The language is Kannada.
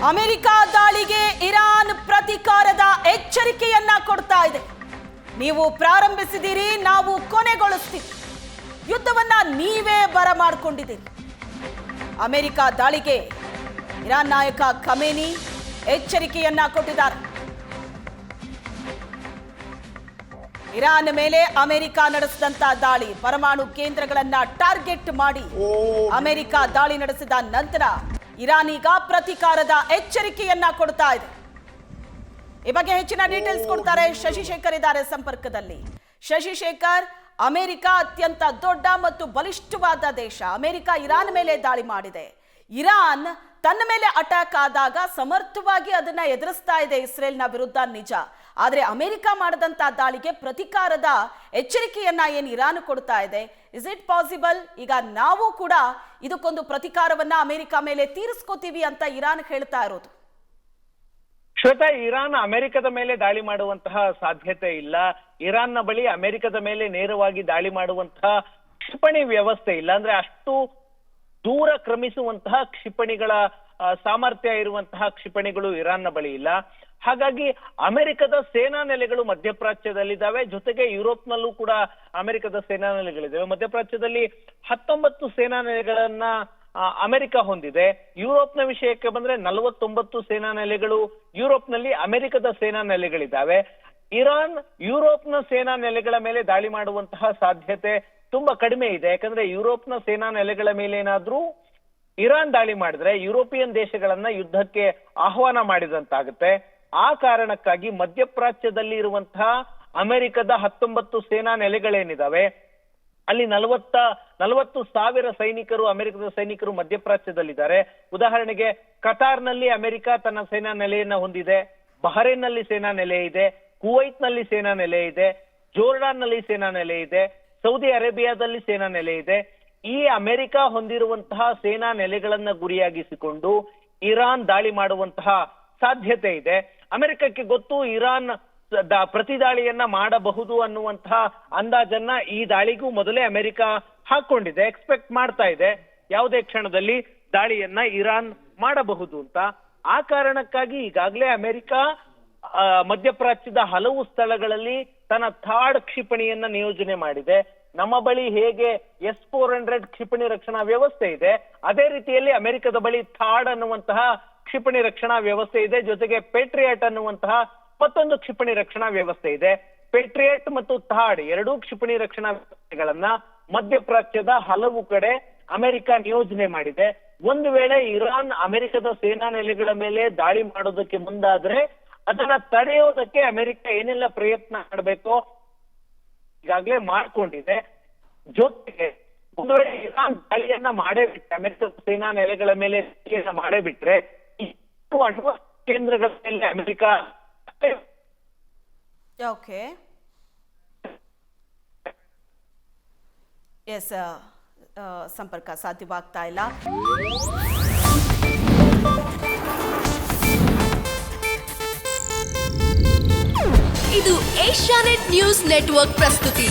ಅಮೆರಿಕ ದಾಳಿಗೆ ಇರಾನ್ ಪ್ರತೀಕಾರದ ಎಚ್ಚರಿಕೆಯನ್ನ ಕೊಡ್ತಾ ಇದೆ. ನೀವು ಪ್ರಾರಂಭಿಸಿದಿರಿ, ನಾವು ಕೊನೆಗೊಳಿಸ್ತೀವಿ. ಯುದ್ಧವನ್ನ ನೀವೇ ಬರಮಾಡಿಕೊಂಡಿದ್ದೀರಿ. ಅಮೆರಿಕ ದಾಳಿಗೆ ಇರಾನ್ ನಾಯಕ ಖಮೇನಿ ಎಚ್ಚರಿಕೆಯನ್ನ ಕೊಟ್ಟಿದ್ದಾರೆ. ಇರಾನ್ ಮೇಲೆ ಅಮೆರಿಕ ನಡೆಸಿದಂತ ದಾಳಿ, ಪರಮಾಣು ಕೇಂದ್ರಗಳನ್ನ ಟಾರ್ಗೆಟ್ ಮಾಡಿ ಅಮೆರಿಕ ದಾಳಿ ನಡೆಸಿದ ನಂತರ ಇರಾನ್ ಈಗ ಪ್ರತೀಕಾರದ ಎಚ್ಚರಿಕೆಯನ್ನ ಕೊಡ್ತಾ ಇದೆ. ಈ ಬಗ್ಗೆ ಹೆಚ್ಚಿನ ಡೀಟೇಲ್ಸ್ ಕೊಡ್ತಾರೆ ಶಶಿಶೇಖರ್ ಇದ್ದಾರೆ ಸಂಪರ್ಕದಲ್ಲಿ. ಶಶಿಶೇಖರ್, ಅಮೆರಿಕ ಅತ್ಯಂತ ದೊಡ್ಡ ಮತ್ತು ಬಲಿಷ್ಠವಾದ ದೇಶ. ಅಮೆರಿಕ ಇರಾನ್ ಮೇಲೆ ದಾಳಿ ಮಾಡಿದೆ. ಇರಾನ್ ತನ್ನ ಮೇಲೆ ಅಟ್ಯಾಕ್ ಆದಾಗ ಸಮರ್ಥವಾಗಿ ಅದನ್ನ ಎದುರಿಸ್ತಾ ಇದೆ ಇಸ್ರೇಲ್ನ ವಿರುದ್ಧ, ನಿಜ. ಆದರೆ ಅಮೆರಿಕ ಮಾಡಿದಂತ ದಾಳಿಗೆ ಪ್ರತೀಕಾರದ ಎಚ್ಚರಿಕೆಯನ್ನ ಏನು ಇರಾನ್ ಕೊಡ್ತಾ ಇದೆ. ಇಸ್ ಇಟ್ ಪಾಸಿಬಲ್ ಈಗ ನಾವು ಕೂಡ ಇದಕ್ಕೊಂದು ಪ್ರತೀಕಾರವನ್ನ ಅಮೆರಿಕ ಮೇಲೆ ತೀರಿಸ್ಕೋತೀವಿ ಅಂತ ಇರಾನ್ ಹೇಳ್ತಾ ಇರೋದು? ಶ್ವೇತಾ, ಇರಾನ್ ಅಮೆರಿಕದ ಮೇಲೆ ದಾಳಿ ಮಾಡುವಂತಹ ಸಾಧ್ಯತೆ ಇಲ್ಲ. ಇರಾನ್ನ ಬಳಿ ಅಮೆರಿಕದ ಮೇಲೆ ನೇರವಾಗಿ ದಾಳಿ ಮಾಡುವಂತಹ ಕ್ಷಿಪಣಿ ವ್ಯವಸ್ಥೆ ಇಲ್ಲ. ಅಂದ್ರೆ ಅಷ್ಟು ದೂರ ಕ್ರಮಿಸುವಂತಹ ಕ್ಷಿಪಣಿಗಳ ಸಾಮರ್ಥ್ಯ ಇರುವಂತಹ ಕ್ಷಿಪಣಿಗಳು ಇರಾನ್ನ ಬಳಿ ಇಲ್ಲ. ಹಾಗಾಗಿ ಅಮೆರಿಕದ ಸೇನಾ ನೆಲೆಗಳು ಮಧ್ಯಪ್ರಾಚ್ಯದಲ್ಲಿದ್ದಾವೆ. ಜೊತೆಗೆ ಯುರೋಪ್ನಲ್ಲೂ ಕೂಡ ಅಮೆರಿಕದ ಸೇನಾ ನೆಲೆಗಳಿದ್ದಾವೆ. ಮಧ್ಯಪ್ರಾಚ್ಯದಲ್ಲಿ 19 ಸೇನಾ ನೆಲೆಗಳನ್ನ ಅಮೆರಿಕ ಹೊಂದಿದೆ. ಯುರೋಪ್ನ ವಿಷಯಕ್ಕೆ ಬಂದ್ರೆ 49 ಸೇನಾ ನೆಲೆಗಳು ಯುರೋಪ್ನಲ್ಲಿ ಅಮೆರಿಕದ ಸೇನಾ ನೆಲೆಗಳಿದ್ದಾವೆ. ಇರಾನ್ ಯುರೋಪ್ನ ಸೇನಾ ನೆಲೆಗಳ ಮೇಲೆ ದಾಳಿ ಮಾಡುವಂತಹ ಸಾಧ್ಯತೆ ತುಂಬಾ ಕಡಿಮೆ ಇದೆ. ಯಾಕಂದ್ರೆ ಯುರೋಪ್ನ ಸೇನಾ ನೆಲೆಗಳ ಮೇಲೆ ಏನಾದ್ರೂ ಇರಾನ್ ದಾಳಿ ಮಾಡಿದ್ರೆ ಯುರೋಪಿಯನ್ ದೇಶಗಳನ್ನ ಯುದ್ಧಕ್ಕೆ ಆಹ್ವಾನ ಮಾಡಿದಂತಾಗುತ್ತೆ. ಆ ಕಾರಣಕ್ಕಾಗಿ ಮಧ್ಯಪ್ರಾಚ್ಯದಲ್ಲಿ ಇರುವಂತಹ ಅಮೆರಿಕದ 19 ಸೇನಾ ನೆಲೆಗಳೇನಿದಾವೆ ಅಲ್ಲಿ 40,000 ಸೈನಿಕರು, ಅಮೆರಿಕದ ಸೈನಿಕರು ಮಧ್ಯಪ್ರಾಚ್ಯದಲ್ಲಿದ್ದಾರೆ. ಉದಾಹರಣೆಗೆ ಕತಾರ್ನಲ್ಲಿ ಅಮೆರಿಕ ತನ್ನ ಸೇನಾ ನೆಲೆಯನ್ನ ಹೊಂದಿದೆ, ಬಹರೇನ್ ನಲ್ಲಿ ಸೇನಾ ನೆಲೆ ಇದೆ, ಕುವೈತ್ ನಲ್ಲಿ ಸೇನಾ ನೆಲೆ ಇದೆ, ಜೋರ್ಡಾನ್ ನಲ್ಲಿ ಸೇನಾ ನೆಲೆ ಇದೆ, ಸೌದಿ ಅರೇಬಿಯಾದಲ್ಲಿ ಸೇನಾ ನೆಲೆ ಇದೆ. ಈ ಅಮೆರಿಕ ಹೊಂದಿರುವಂತಹ ಸೇನಾ ನೆಲೆಗಳನ್ನ ಗುರಿಯಾಗಿಸಿಕೊಂಡು ಇರಾನ್ ದಾಳಿ ಮಾಡುವಂತಹ ಸಾಧ್ಯತೆ ಇದೆ. ಅಮೆರಿಕಕ್ಕೆ ಗೊತ್ತು ಇರಾನ್ ಪ್ರತಿ ದಾಳಿಯನ್ನ ಮಾಡಬಹುದು ಅನ್ನುವಂತಹ ಅಂದಾಜನ್ನ ಈ ದಾಳಿಗೂ ಮೊದಲೇ ಅಮೆರಿಕ ಹಾಕೊಂಡಿದೆ, ಎಕ್ಸ್ಪೆಕ್ಟ್ ಮಾಡ್ತಾ ಇದೆ ಯಾವುದೇ ಕ್ಷಣದಲ್ಲಿ ದಾಳಿಯನ್ನ ಇರಾನ್ ಮಾಡಬಹುದು ಅಂತ. ಆ ಕಾರಣಕ್ಕಾಗಿ ಈಗಾಗಲೇ ಅಮೆರಿಕ ಮಧ್ಯಪ್ರಾಚ್ಯದ ಹಲವು ಸ್ಥಳಗಳಲ್ಲಿ ತನ್ನ ಥಾಡ್ ಕ್ಷಿಪಣಿಯನ್ನ ನಿಯೋಜನೆ ಮಾಡಿದೆ. ನಮ್ಮ ಬಳಿ ಹೇಗೆ S-400 ಕ್ಷಿಪಣಿ ರಕ್ಷಣಾ ವ್ಯವಸ್ಥೆ ಇದೆ, ಅದೇ ರೀತಿಯಲ್ಲಿ ಅಮೆರಿಕದ ಬಳಿ ಥಾಡ್ ಅನ್ನುವಂತಹ ಕ್ಷಿಪಣಿ ರಕ್ಷಣಾ ವ್ಯವಸ್ಥೆ ಇದೆ. ಜೊತೆಗೆ ಪೇಟ್ರಿಯಟ್ ಅನ್ನುವಂತಹ ಮತ್ತೊಂದು ಕ್ಷಿಪಣಿ ರಕ್ಷಣಾ ವ್ಯವಸ್ಥೆ ಇದೆ. ಪೇಟ್ರಿಯಟ್ ಮತ್ತು ಥಾಡ್ ಎರಡೂ ಕ್ಷಿಪಣಿ ರಕ್ಷಣಾ ವ್ಯವಸ್ಥೆಗಳನ್ನ ಮಧ್ಯಪ್ರಾಚ್ಯದ ಹಲವು ಕಡೆ ಅಮೆರಿಕ ನಿಯೋಜನೆ ಮಾಡಿದೆ. ಒಂದು ವೇಳೆ ಇರಾನ್ ಅಮೆರಿಕದ ಸೇನಾ ನೆಲೆಗಳ ಮೇಲೆ ದಾಳಿ ಮಾಡೋದಕ್ಕೆ ಮುಂದಾದ್ರೆ ಅದನ್ನ ತಡೆಯೋದಕ್ಕೆ ಅಮೆರಿಕ ಏನೆಲ್ಲ ಪ್ರಯತ್ನ ಮಾಡಬೇಕೋ ಈಗಾಗಲೇ ಮಾಡ್ಕೊಂಡಿದೆ. ಜೊತೆಗೆ ಒಂದು ವೇಳೆ ಇರಾನ್ ದಾಳಿಯನ್ನ ಮಾಡೇ ಬಿಟ್ರೆ, ಅಮೆರಿಕದ ಸೇನಾ ನೆಲೆಗಳ ಮೇಲೆ ದಾಳಿಯನ್ನ ಮಾಡೇ ಬಿಟ್ರೆ ಅಣು ಕೇಂದ್ರಗಳ ಮೇಲೆ ಅಮೆರಿಕ ಓಕೆ ಎಸ್ ಸಂಪರ್ಕ ಸಾಧ್ಯವಾಗ್ತಾ ಇಲ್ಲ. ಇದು ಏಷ್ಯಾನೆಟ್ ನ್ಯೂಸ್ ನೆಟ್ವರ್ಕ್ ಪ್ರಸ್ತುತಿ.